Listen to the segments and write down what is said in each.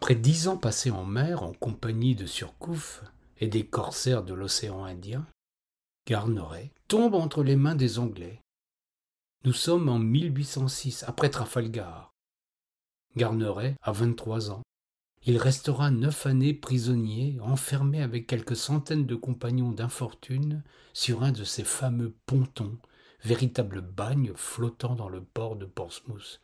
Après 10 ans passés en mer en compagnie de Surcouf et des corsaires de l'océan Indien, Garneray tombe entre les mains des Anglais. Nous sommes en 1806, après Trafalgar. Garneray a 23 ans. Il restera 9 années prisonnier, enfermé avec quelques centaines de compagnons d'infortune sur un de ces fameux pontons, véritables bagnes flottant dans le port de Portsmouth.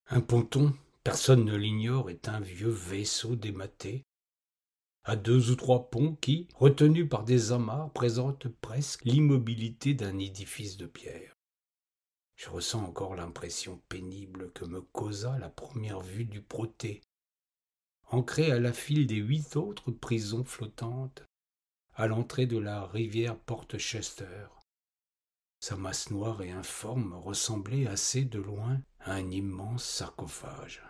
Un ponton, personne ne l'ignore, est un vieux vaisseau dématé, à 2 ou 3 ponts qui, retenus par des amarres, présentent presque l'immobilité d'un édifice de pierre. Je ressens encore l'impression pénible que me causa la première vue du Protée, ancré à la file des 8 autres prisons flottantes, à l'entrée de la rivière Portchester. Sa masse noire et informe ressemblait assez de loin à un immense sarcophage.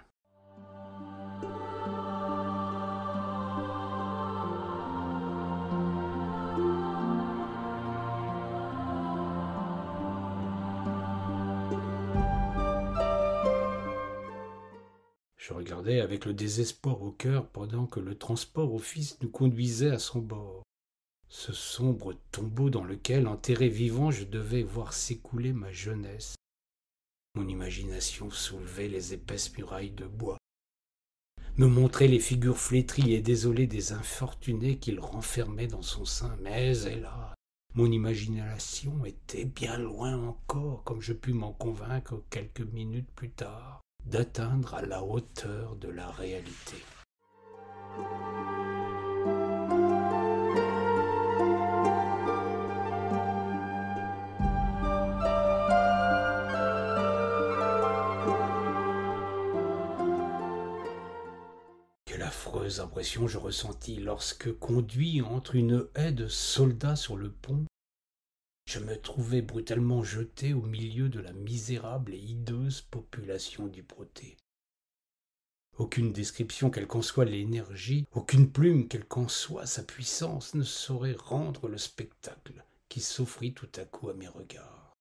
Je regardais avec le désespoir au cœur pendant que le transport office nous conduisait à son bord. Ce sombre tombeau dans lequel, enterré vivant, je devais voir s'écouler ma jeunesse. Mon imagination soulevait les épaisses murailles de bois, me montrait les figures flétries et désolées des infortunés qu'il renfermait dans son sein. Mais hélas, mon imagination était bien loin encore, comme je pus m'en convaincre quelques minutes plus tard, d'atteindre à la hauteur de la réalité. Quelle affreuse impression je ressentis lorsque, conduit entre une haie de soldats sur le pont, je me trouvai brutalement jeté au milieu de la misérable et hideuse population du Protée. Aucune description, quelle qu'en soit l'énergie, aucune plume, quelle qu'en soit sa puissance, ne saurait rendre le spectacle qui s'offrit tout à coup à mes regards.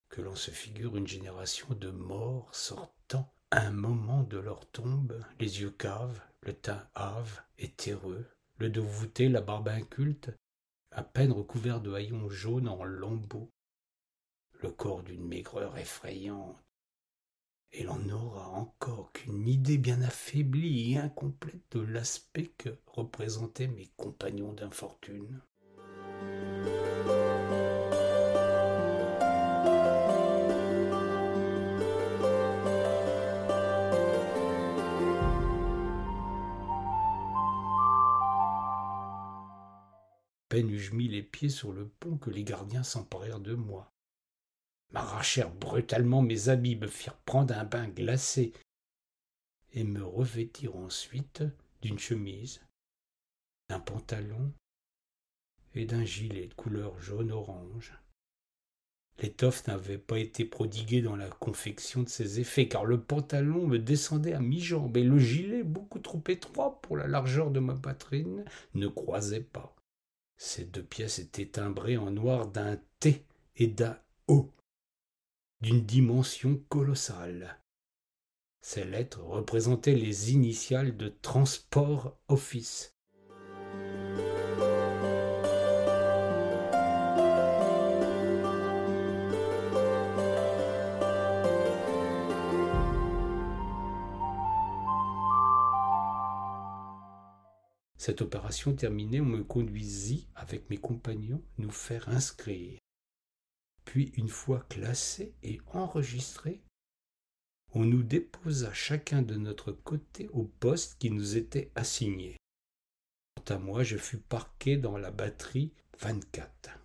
Que l'on se figure une génération de morts sortant à un moment de leur tombe, les yeux caves, le teint hâve et terreux, le dos voûté, la barbe inculte, à peine recouvert de haillons jaunes en lambeaux, le corps d'une maigreur effrayante. Et l'on n'aura encore qu'une idée bien affaiblie et incomplète de l'aspect que représentaient mes compagnons d'infortune. À peine eus-je mis les pieds sur le pont que les gardiens s'emparèrent de moi, m'arrachèrent brutalement mes habits, me firent prendre un bain glacé et me revêtirent ensuite d'une chemise, d'un pantalon et d'un gilet de couleur jaune-orange. L'étoffe n'avait pas été prodiguée dans la confection de ses effets, car le pantalon me descendait à mi-jambe et le gilet, beaucoup trop étroit pour la largeur de ma poitrine, ne croisait pas. Ces 2 pièces étaient timbrées en noir d'un T et d'un O, d'une dimension colossale. Ces lettres représentaient les initiales de Transport Office. Cette opération terminée, on me conduisit avec mes compagnons nous faire inscrire. Puis, une fois classés et enregistrés, on nous déposa chacun de notre côté au poste qui nous était assigné. Quant à moi, je fus parqué dans la batterie 24.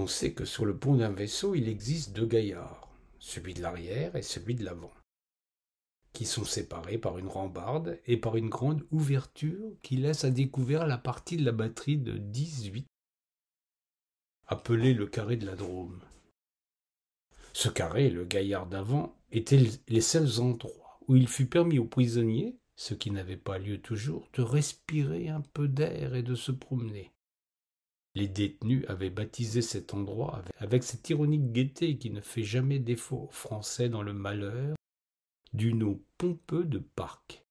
On sait que sur le pont d'un vaisseau, il existe 2 gaillards, celui de l'arrière et celui de l'avant, qui sont séparés par une rambarde et par une grande ouverture qui laisse à découvert la partie de la batterie de 18, appelée le carré de la Drôme. Ce carré, le gaillard d'avant, étaient les seuls endroits où il fut permis aux prisonniers, ce qui n'avait pas lieu toujours, de respirer un peu d'air et de se promener. Les détenus avaient baptisé cet endroit avec cette ironique gaieté qui ne fait jamais défaut aux Français dans le malheur, du nom pompeux de parc.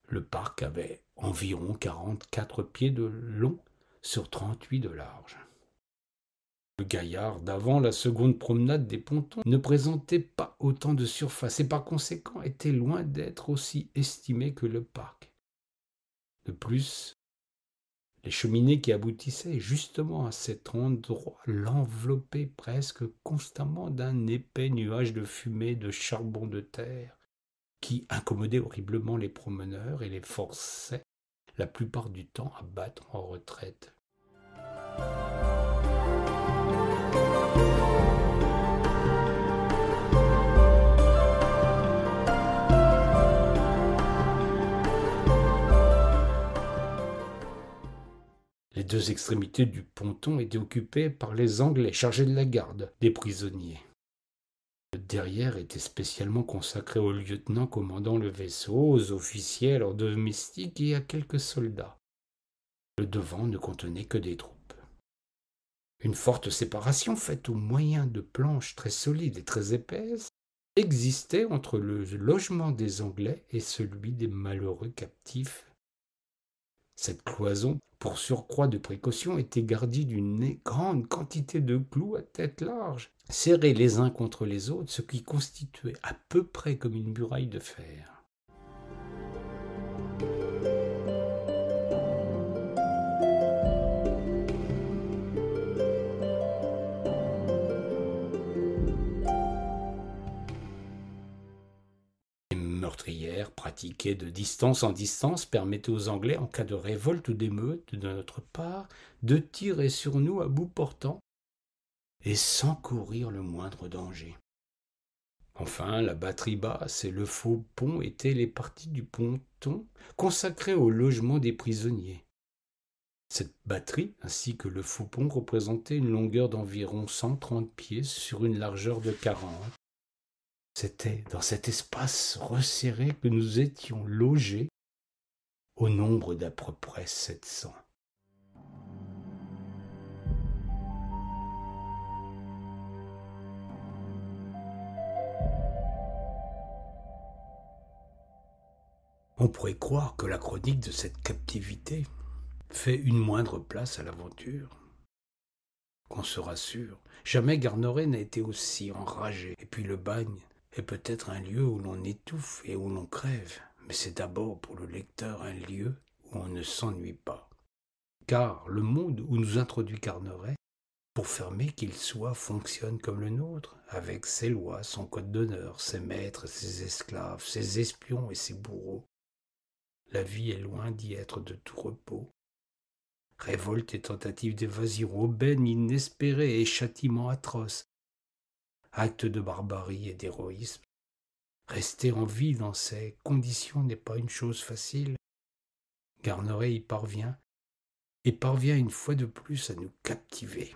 Le parc avait environ 44 pieds de long sur 38 de large. Le gaillard d'avant la seconde promenade des pontons ne présentait pas autant de surface et par conséquent était loin d'être aussi estimé que le parc. De plus, les cheminées qui aboutissaient justement à cet endroit l'enveloppaient presque constamment d'un épais nuage de fumée de charbon de terre qui incommodait horriblement les promeneurs et les forçait la plupart du temps à battre en retraite. Les 2 extrémités du ponton étaient occupées par les Anglais chargés de la garde des prisonniers. Le derrière était spécialement consacré aux lieutenants commandant le vaisseau, aux officiers, à leurs domestiques et à quelques soldats. Le devant ne contenait que des troupes. Une forte séparation, faite au moyen de planches très solides et très épaisses, existait entre le logement des Anglais et celui des malheureux captifs. Cette cloison, pour surcroît de précaution, était gardie d'une grande quantité de clous à tête large, serrés les uns contre les autres, ce qui constituait à peu près comme une muraille de fer. Meurtrières pratiquées de distance en distance permettaient aux Anglais, en cas de révolte ou d'émeute de notre part, de tirer sur nous à bout portant et sans courir le moindre danger. Enfin, la batterie basse et le faux pont étaient les parties du ponton consacrées au logement des prisonniers. Cette batterie, ainsi que le faux pont, représentaient une longueur d'environ 130 pieds sur une largeur de 40. C'était dans cet espace resserré que nous étions logés, au nombre d'à peu près 700. On pourrait croire que la chronique de cette captivité fait une moindre place à l'aventure. Qu'on se rassure, jamais Garneret n'a été aussi enragé. Et puis le bagne est peut-être un lieu où l'on étouffe et où l'on crève, mais c'est d'abord pour le lecteur un lieu où on ne s'ennuie pas. Car le monde où nous introduit Garneret, pour fermer qu'il soit, fonctionne comme le nôtre, avec ses lois, son code d'honneur, ses maîtres, ses esclaves, ses espions et ses bourreaux. La vie est loin d'y être de tout repos. Révolte et tentative d'évasion, aubaine inespérée et châtiment atroce. Acte de barbarie et d'héroïsme. Rester en vie dans ces conditions n'est pas une chose facile. Garneret y parvient, et parvient une fois de plus à nous captiver.